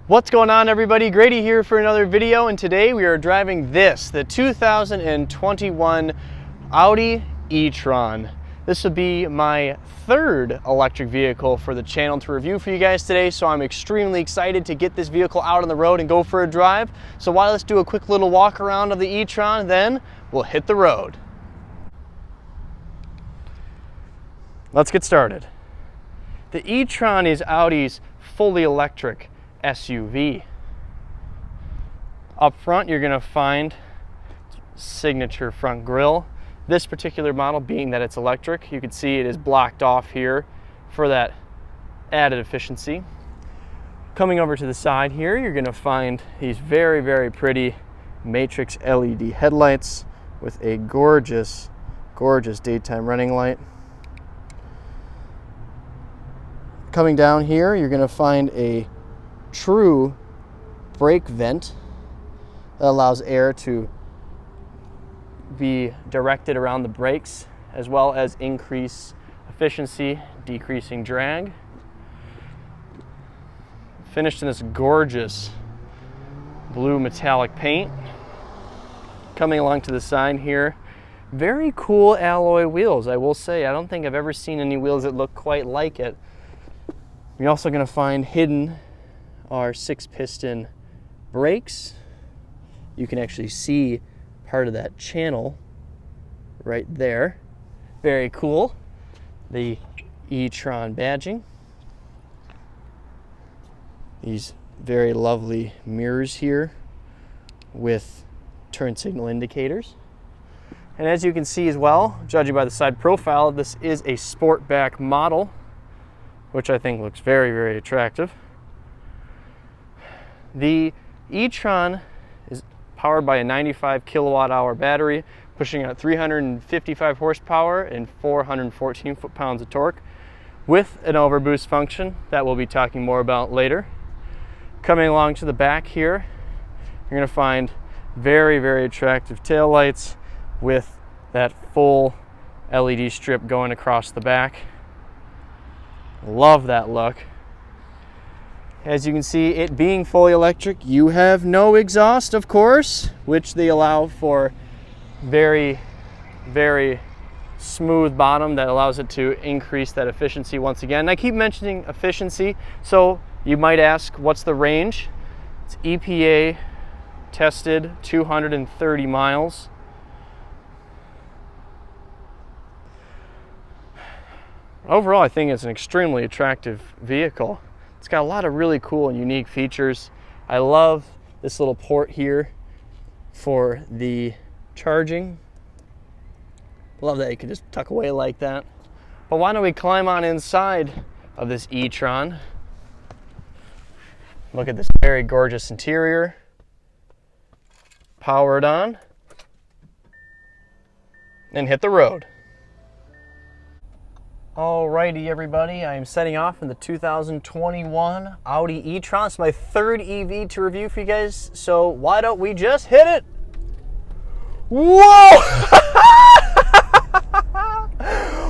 What's going on, everybody? Grady here for another video, and today we are driving the 2021 Audi e-tron. This will be my third electric vehicle for the channel to review for you guys today, so I'm extremely excited to get this vehicle out on the road and go for a drive. So why let's do a quick little walk around of the e-tron, then we'll hit the road. Let's get started. The e-tron is Audi's fully electric SUV. Up front, you're going to find signature front grille. This particular model, being that it's electric, you can see it is blocked off here for that added efficiency. Coming over to the side here, you're going to find these very, very pretty matrix LED headlights with a gorgeous, gorgeous daytime running light. Coming down here, you're going to find a true brake vent that allows air to be directed around the brakes, as well as increase efficiency, decreasing drag. Finished in this gorgeous blue metallic paint. Coming along to the side here, very cool alloy wheels. I will say, I don't think I've ever seen any wheels that look quite like it. You're also going to find hidden are 6-piston brakes. You can actually see part of that channel right there. Very cool. The e-tron badging. These very lovely mirrors here with turn signal indicators. And as you can see as well, judging by the side profile, this is a sportback model, which I think looks very, very attractive. The e-tron is powered by a 95 kilowatt hour battery, pushing out 355 horsepower and 414 foot-pounds of torque, with an overboost function that we'll be talking more about later. Coming along to the back here, you're going to find very, very attractive taillights with that full LED strip going across the back. Love that look. As you can see, it being fully electric, you have no exhaust, of course, which they allow for very, very smooth bottom that allows it to increase that efficiency once again. And I keep mentioning efficiency, so you might ask, what's the range? It's EPA tested 230 miles. Overall, I think it's an extremely attractive vehicle. It's got a lot of really cool and unique features. I love this little port here for the charging. Love that you can just tuck away like that. But why don't we climb on inside of this e-tron? Look at this very gorgeous interior. Power it on and hit the road. Alrighty, everybody, I am setting off in the 2021 Audi e-tron. It's my third EV to review for you guys, so why don't we just hit it? Whoa!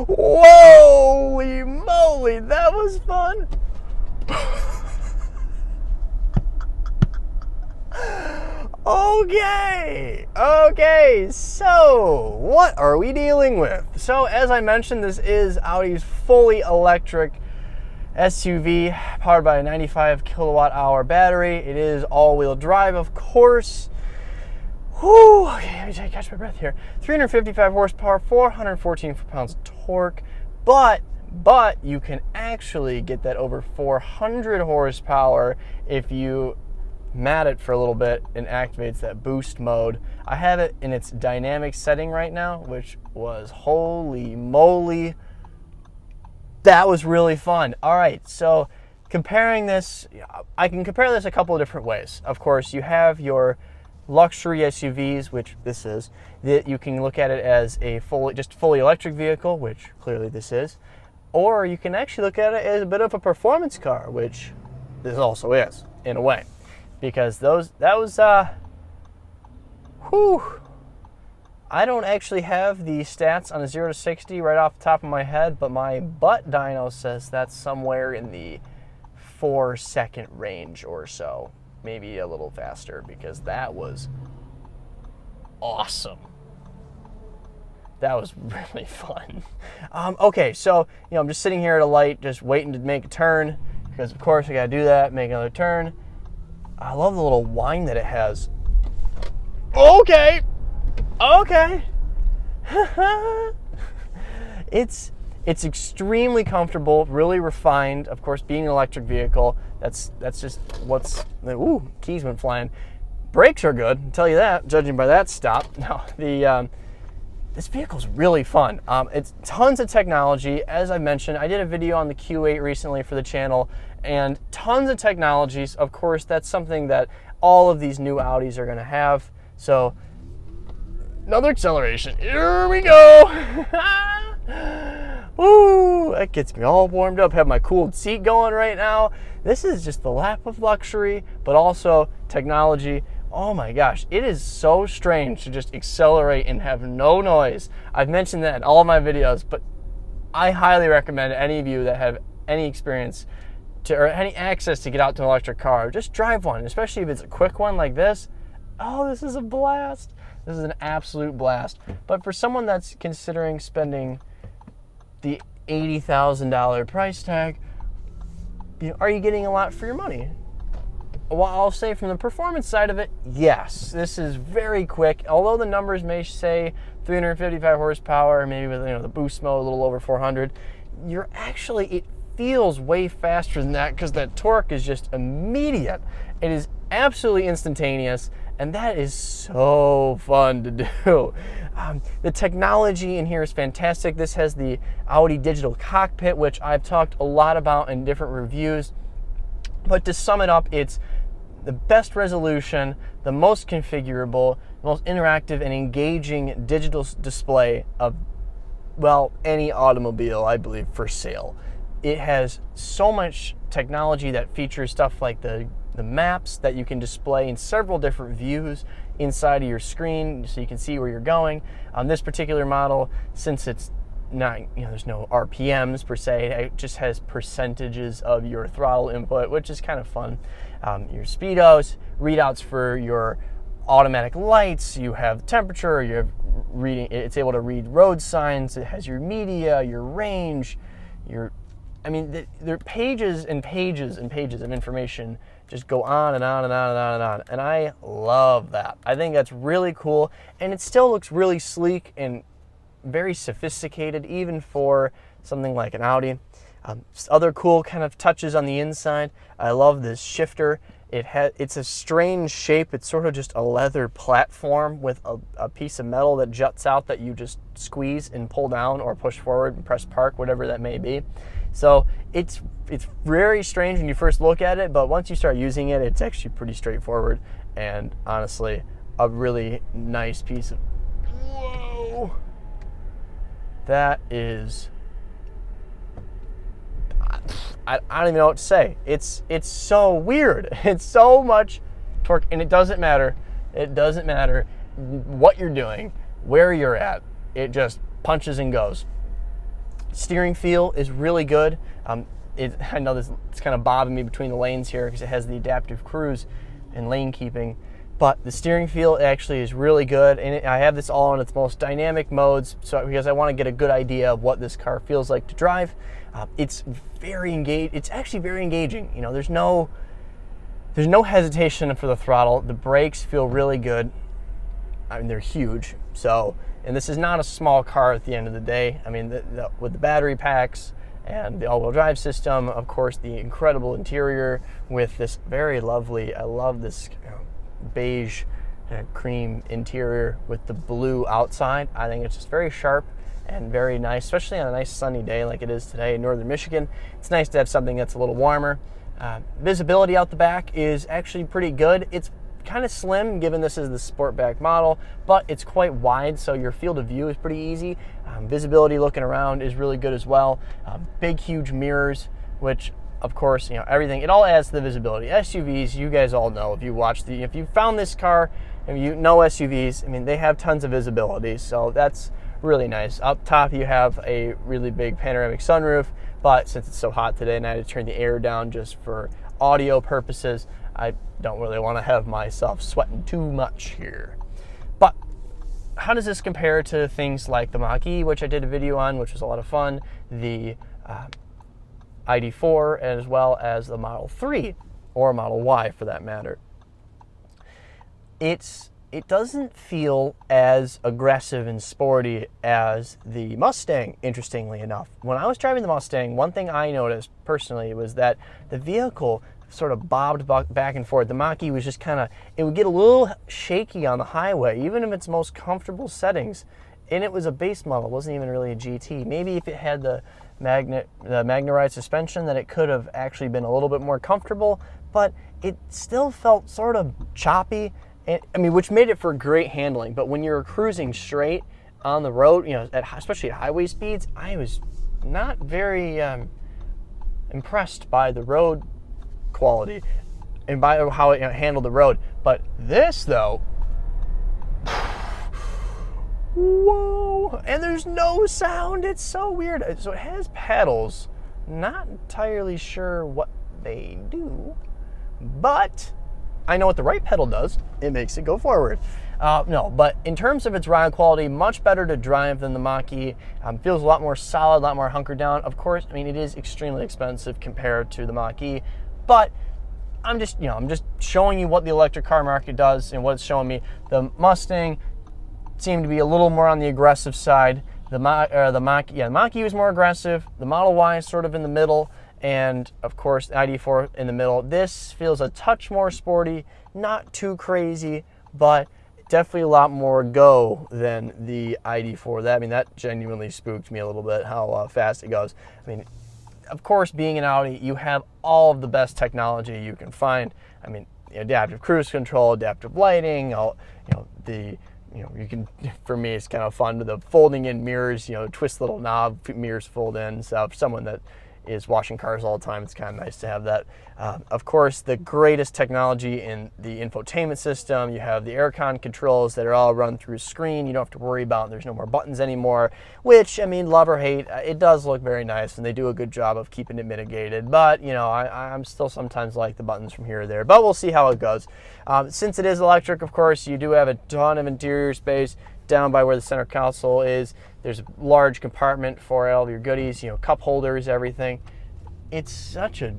Holy moly, that was fun! Okay, so what are we dealing with? So as I mentioned, this is Audi's fully electric SUV powered by a 95 kilowatt hour battery. It is all-wheel drive, of course. Whew, okay, let me catch my breath here. 355 horsepower, 414 foot-pounds of torque, but you can actually get that over 400 horsepower if you mat it for a little bit and activates that boost mode. I have it in its dynamic setting right now, which was holy moly. That was really fun. All right, so comparing this, I can compare this a couple of different ways. Of course, you have your luxury SUVs, which this is, that you can look at it as a fully electric vehicle, which clearly this is, or you can actually look at it as a bit of a performance car, which this also is, in a way. Because I don't actually have the stats on a 0 to 60 right off the top of my head, but my butt dyno says that's somewhere in the 4-second range or so, maybe a little faster, because that was awesome. That was really fun. Okay, so I'm just sitting here at a light, just waiting to make a turn, because of course I gotta do that, make another turn. I love the little whine that it has. Okay. It's extremely comfortable, really refined. Of course, being an electric vehicle, that's just what's. Ooh, keys went flying. Brakes are good, I'll tell you that, judging by that stop. No, this vehicle's really fun. It's tons of technology. As I mentioned, I did a video on the Q8 recently for the channel, and tons of technologies. Of course, that's something that all of these new Audis are gonna have. So, another acceleration. Here we go. Woo, that gets me all warmed up. Have my cooled seat going right now. This is just the lap of luxury, but also technology. Oh my gosh, it is so strange to just accelerate and have no noise. I've mentioned that in all of my videos, but I highly recommend any of you that have any experience or any access to get out to an electric car, just drive one, especially if it's a quick one like this. Oh, this is a blast. This is an absolute blast. But for someone that's considering spending the $80,000 price tag, are you getting a lot for your money? Well, I'll say from the performance side of it, yes. This is very quick. Although the numbers may say 355 horsepower, maybe with the boost mode a little over 400, it feels way faster than that because that torque is just immediate. It is absolutely instantaneous, and that is so fun to do. The technology in here is fantastic. This has the Audi digital cockpit, which I've talked a lot about in different reviews. But to sum it up, it's the best resolution, the most configurable, the most interactive and engaging digital display of, well, any automobile, I believe, for sale. It has so much technology that features stuff like the maps that you can display in several different views inside of your screen so you can see where you're going. On this particular model, since it's not, there's no RPMs per se, it just has percentages of your throttle input, which is kind of fun. Your speedos, readouts for your automatic lights, you have temperature, you have reading, it's able to read road signs, it has your media, your range, there are pages and pages and pages of information just go on and on and on and on and on. And I love that. I think that's really cool. And it still looks really sleek and very sophisticated, even for something like an Audi. Other cool kind of touches on the inside. I love this shifter. It's a strange shape. It's sort of just a leather platform with a piece of metal that juts out that you just squeeze and pull down or push forward and press park, whatever that may be. So it's very strange when you first look at it, but once you start using it, it's actually pretty straightforward and honestly a really nice piece of. Whoa! That is. I don't even know what to say. It's so weird. It's so much torque, and it doesn't matter. It doesn't matter what you're doing, where you're at. It just punches and goes. Steering feel is really good. I know it's kind of bobbing me between the lanes here because it has the adaptive cruise and lane keeping, but the steering feel actually is really good, and I have this all in its most dynamic modes, so because I want to get a good idea of what this car feels like to drive. It's very engaged. It's actually very engaging. There's no hesitation for the throttle. The brakes feel really good. They're huge. So, and this is not a small car at the end of the day. With the battery packs and the all-wheel drive system, of course, the incredible interior with this very lovely, I love this beige cream interior with the blue outside. I think it's just very sharp and very nice, especially on a nice sunny day like it is today in northern Michigan. It's nice to have something that's a little warmer. Visibility out the back is actually pretty good. It's kind of slim given this is the Sportback model, but it's quite wide, so your field of view is pretty easy. Visibility looking around is really good as well. Big, huge mirrors, which of course, everything, it all adds to the visibility. SUVs, you guys all know, if you found this car and you know SUVs, they have tons of visibility, so that's really nice. Up top, you have a really big panoramic sunroof, but since it's so hot today and I had to turn the air down just for audio purposes, I don't really want to have myself sweating too much here. But how does this compare to things like the Mach-E, which I did a video on, which was a lot of fun, the ID4, as well as the Model 3, or Model Y for that matter? It doesn't feel as aggressive and sporty as the Mustang, interestingly enough. When I was driving the Mustang, one thing I noticed personally was that the vehicle sort of bobbed back and forth. The Mach-E was just kind of, it would get a little shaky on the highway, even in its most comfortable settings. And it was a base model, it wasn't even really a GT. Maybe if it had the Magna-Ride suspension, that it could have actually been a little bit more comfortable, but it still felt sort of choppy. And, I mean, which made it for great handling. But when you're cruising straight on the road, you know, especially at highway speeds, I was not very impressed by the road quality and by how it handled the road. But this, though, whoa! And there's no sound. It's so weird. So it has pedals. Not entirely sure what they do, but I know what the right pedal does. It makes it go forward. No, but in terms of its ride quality, much better to drive than the Mach-E. Feels a lot more solid, a lot more hunkered down. Of course, I mean, it is extremely expensive compared to the Mach-E, but I'm just showing you what the electric car market does and what it's showing me. The Mustang seemed to be a little more on the aggressive side. The Mach-E was more aggressive. The Model Y is sort of in the middle. And of course, the ID4 in the middle. This feels a touch more sporty, not too crazy, but definitely a lot more go than the ID4. I mean, that genuinely spooked me a little bit, how fast it goes. I mean, of course, being an Audi, you have all of the best technology you can find. I mean, adaptive cruise control, adaptive lighting, you can, for me, it's kind of fun with the folding in mirrors, twist little knob, mirrors fold in. So for someone that is washing cars all the time, it's kind of nice to have that. Of course, the greatest technology in the infotainment system. You have the aircon controls that are all run through a screen. You don't have to worry about, there's no more buttons anymore, which, I mean, love or hate, it does look very nice, and they do a good job of keeping it mitigated. But, I'm still sometimes like the buttons from here or there, but we'll see how it goes. Since it is electric, of course, you do have a ton of interior space down by where the center console is. There's a large compartment for all of your goodies, cup holders, everything. It's such a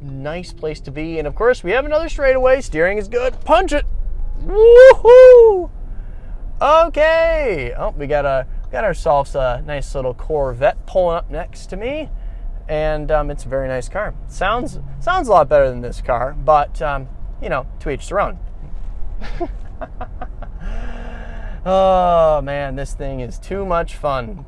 nice place to be. And of course, we have another straightaway. Steering is good. Punch it. Woohoo! Okay. Oh, we got ourselves a nice little Corvette pulling up next to me, and it's a very nice car. Sounds a lot better than this car, but to each their own. Oh man, this thing is too much fun,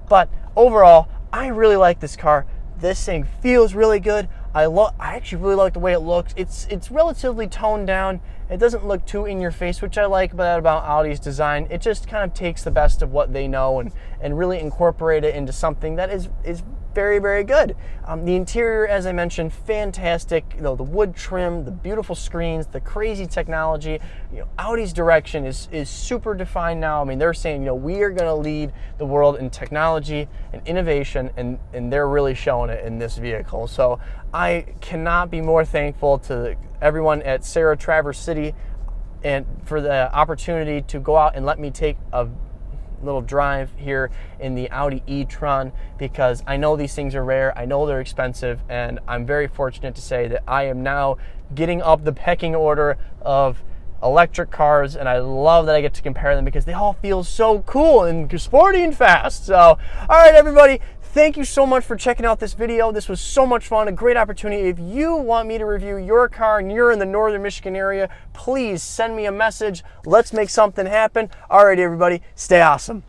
But overall, I really like this car. This thing feels really good. I actually really like the way it looks. It's relatively toned down. It doesn't look too in your face, which I like about Audi's design. It just kind of takes the best of what they know and really incorporate it into something that is very, very good. The interior, as I mentioned, fantastic. The wood trim, the beautiful screens, the crazy technology. Audi's direction is super defined now. I mean, they're saying, we are going to lead the world in technology and innovation, and they're really showing it in this vehicle. So I cannot be more thankful to everyone at Sarah Traverse City and for the opportunity to go out and let me take a little drive here in the Audi e-tron, because I know these things are rare, I know they're expensive, and I'm very fortunate to say that I am now getting up the pecking order of electric cars, and I love that I get to compare them because they all feel so cool and sporty and fast. So, all right, everybody, thank you so much for checking out this video. This was so much fun, a great opportunity. If you want me to review your car and you're in the northern Michigan area, please send me a message. Let's make something happen. All right, everybody, stay awesome.